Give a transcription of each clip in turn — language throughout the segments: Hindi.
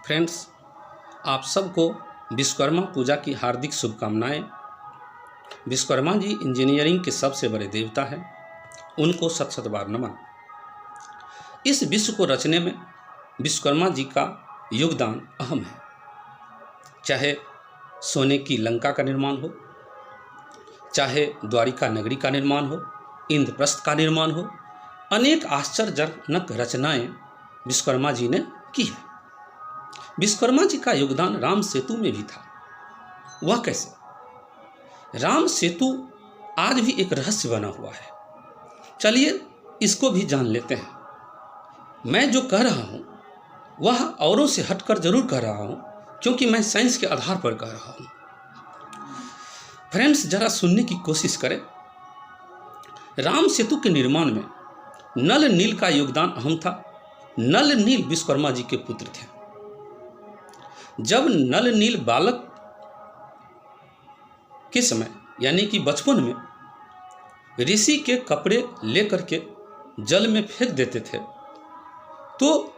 फ्रेंड्स, आप सबको विश्वकर्मा पूजा की हार्दिक शुभकामनाएं। विश्वकर्मा जी इंजीनियरिंग के सबसे बड़े देवता हैं, उनको शत शत बार नमन। इस विश्व को रचने में विश्वकर्मा जी का योगदान अहम है। चाहे सोने की लंका का निर्माण हो, चाहे द्वारिका नगरी का निर्माण हो, इंद्रप्रस्थ का निर्माण हो, अनेक आश्चर्यजनक रचनाएं विश्वकर्मा जी ने की है। विश्वकर्मा जी का योगदान राम सेतु में भी था। वह कैसे? राम सेतु आज भी एक रहस्य बना हुआ है। चलिए इसको भी जान लेते हैं। मैं जो कह रहा हूँ वह औरों से हटकर जरूर कह रहा हूँ, क्योंकि मैं साइंस के आधार पर कह रहा हूँ। फ्रेंड्स, जरा सुनने की कोशिश करें। राम सेतु के निर्माण में नल नील का योगदान अहम था। नल नील विश्वकर्मा जी के पुत्र थे। जब नल नील बालक के समय यानी कि बचपन में ऋषि के कपड़े लेकर के जल में फेंक देते थे, तो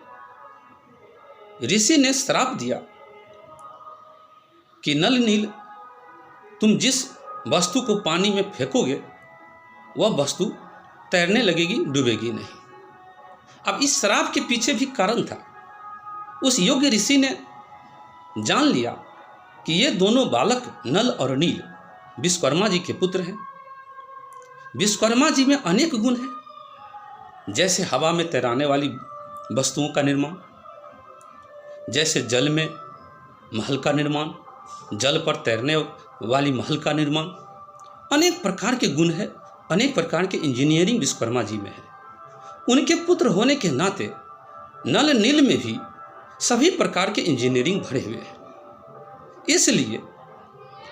ऋषि ने श्राप दिया कि नल नील, तुम जिस वस्तु को पानी में फेंकोगे वह वस्तु तैरने लगेगी, डूबेगी नहीं। अब इस श्राप के पीछे भी कारण था। उस योग्य ऋषि ने जान लिया कि ये दोनों बालक नल और नील विश्वकर्मा जी के पुत्र हैं। विश्वकर्मा जी में अनेक गुण हैं, जैसे हवा में तैराने वाली वस्तुओं का निर्माण, जैसे जल में महल का निर्माण, जल पर तैरने वाली महल का निर्माण। अनेक प्रकार के गुण हैं, अनेक प्रकार के इंजीनियरिंग विश्वकर्मा जी में है। उनके पुत्र होने के नाते नल नील में भी सभी प्रकार के इंजीनियरिंग भरे हुए हैं। इसलिए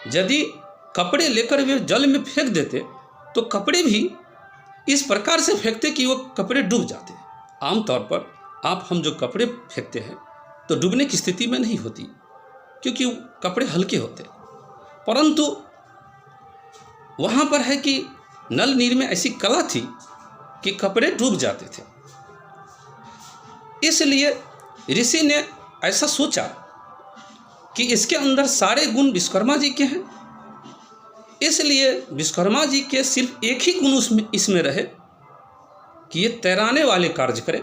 यदि कपड़े लेकर वे जल में फेंक देते तो कपड़े भी इस प्रकार से फेंकते कि वो कपड़े डूब जाते। आमतौर पर हम जो कपड़े फेंकते हैं तो डूबने की स्थिति में नहीं होती, क्योंकि कपड़े हल्के होते। परंतु वहाँ पर है कि नल नील में ऐसी कला थी कि कपड़े डूब जाते थे। इसलिए ऋषि ने ऐसा सोचा कि इसके अंदर सारे गुण विश्वकर्मा जी के हैं। इसलिए विश्वकर्मा जी के सिर्फ एक ही गुण इसमें रहे कि ये तैराने वाले कार्य करे,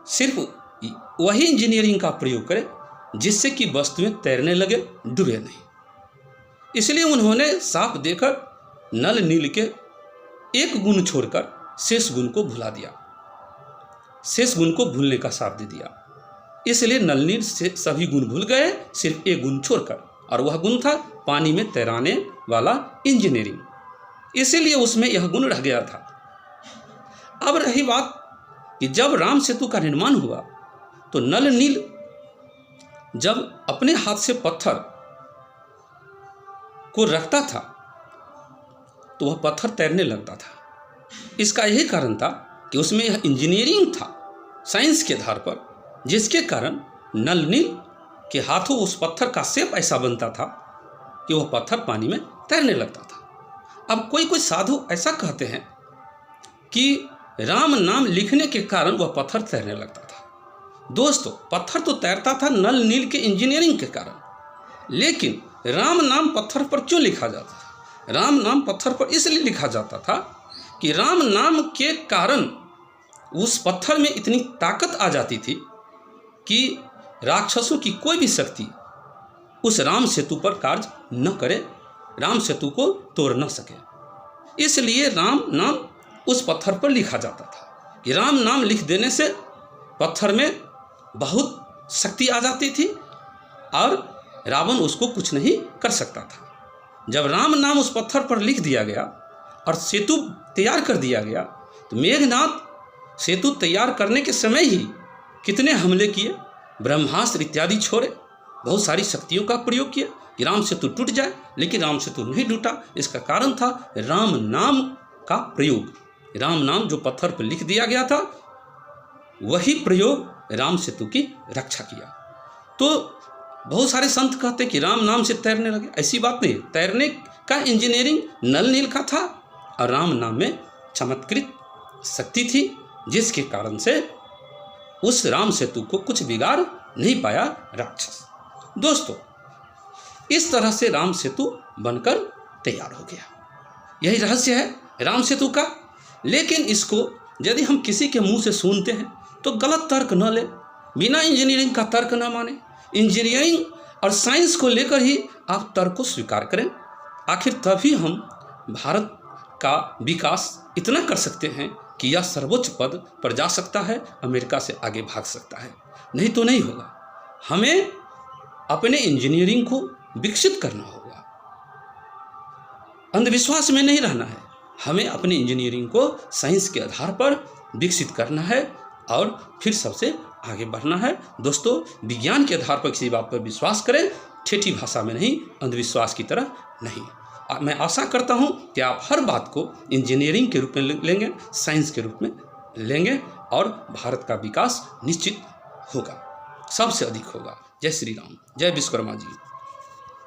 सिर्फ वही इंजीनियरिंग का प्रयोग करे जिससे कि वस्तुएं तैरने लगे, डूबे नहीं। इसलिए उन्होंने साफ देकर नल नील के एक गुण छोड़कर शेष गुण को भुला दिया, शेष गुण को भूलने का साप दे दिया। इसलिए नल नील से सभी गुण भूल गए, सिर्फ एक गुण छोड़कर, और वह गुण था पानी में तैराने वाला इंजीनियरिंग। इसीलिए उसमें यह गुण रह गया था। अब रही बात कि जब राम सेतु का निर्माण हुआ तो नल नील जब अपने हाथ से पत्थर को रखता था तो वह पत्थर तैरने लगता था। इसका यही कारण था कि उसमें यह इंजीनियरिंग था साइंस के आधार पर, जिसके कारण नल नील के हाथों उस पत्थर का शेप ऐसा बनता था कि वह पत्थर पानी में तैरने लगता था। अब कोई साधु ऐसा कहते हैं कि राम नाम लिखने के कारण वह पत्थर तैरने लगता था। दोस्तों, पत्थर तो तैरता था नल नील के इंजीनियरिंग के कारण, लेकिन राम नाम पत्थर पर क्यों लिखा जाता था? राम नाम पत्थर पर इसलिए लिखा जाता था कि राम नाम के कारण उस पत्थर में इतनी ताकत आ जाती थी कि राक्षसों की कोई भी शक्ति उस राम सेतु पर कार्य न करे, राम सेतु को तोड़ न सके। इसलिए राम नाम उस पत्थर पर लिखा जाता था कि राम नाम लिख देने से पत्थर में बहुत शक्ति आ जाती थी और रावण उसको कुछ नहीं कर सकता था। जब राम नाम उस पत्थर पर लिख दिया गया और सेतु तैयार कर दिया गया, तो मेघनाथ सेतु तैयार करने के समय ही कितने हमले किए, ब्रह्मास्त्र इत्यादि छोड़े, बहुत सारी शक्तियों का प्रयोग किया कि राम सेतु टूट जाए, लेकिन राम सेतु नहीं टूटा। इसका कारण था राम नाम का प्रयोग। राम नाम जो पत्थर पर लिख दिया गया था, वही प्रयोग राम सेतु की रक्षा किया। तो बहुत सारे संत कहते कि राम नाम से तैरने लगे। ऐसी बात नहीं। तैरने का इंजीनियरिंग नल नील का था और राम नाम में चमत्कृत शक्ति थी, जिसके कारण से उस राम सेतु को कुछ बिगाड़ नहीं पाया राक्षस। दोस्तों, इस तरह से राम सेतु बनकर तैयार हो गया। यही रहस्य है राम सेतु का। लेकिन इसको यदि हम किसी के मुंह से सुनते हैं तो गलत तर्क न ले, बिना इंजीनियरिंग का तर्क न माने, इंजीनियरिंग और साइंस को लेकर ही आप तर्क को स्वीकार करें। आखिर तभी हम भारत का विकास इतना कर सकते हैं कि यह सर्वोच्च पद पर जा सकता है, अमेरिका से आगे भाग सकता है। नहीं तो नहीं होगा। हमें अपने इंजीनियरिंग को विकसित करना होगा, अंधविश्वास में नहीं रहना है। हमें अपनी इंजीनियरिंग को साइंस के आधार पर विकसित करना है और फिर सबसे आगे बढ़ना है। दोस्तों, विज्ञान के आधार पर किसी बात पर विश्वास करें, ठेठी भाषा में नहीं, अंधविश्वास की तरह नहीं। मैं आशा करता हूं कि आप हर बात को इंजीनियरिंग के रूप में लेंगे, साइंस के रूप में लेंगे और भारत का विकास निश्चित होगा, सबसे अधिक होगा। जय श्री राम, जय विश्वकर्मा जी।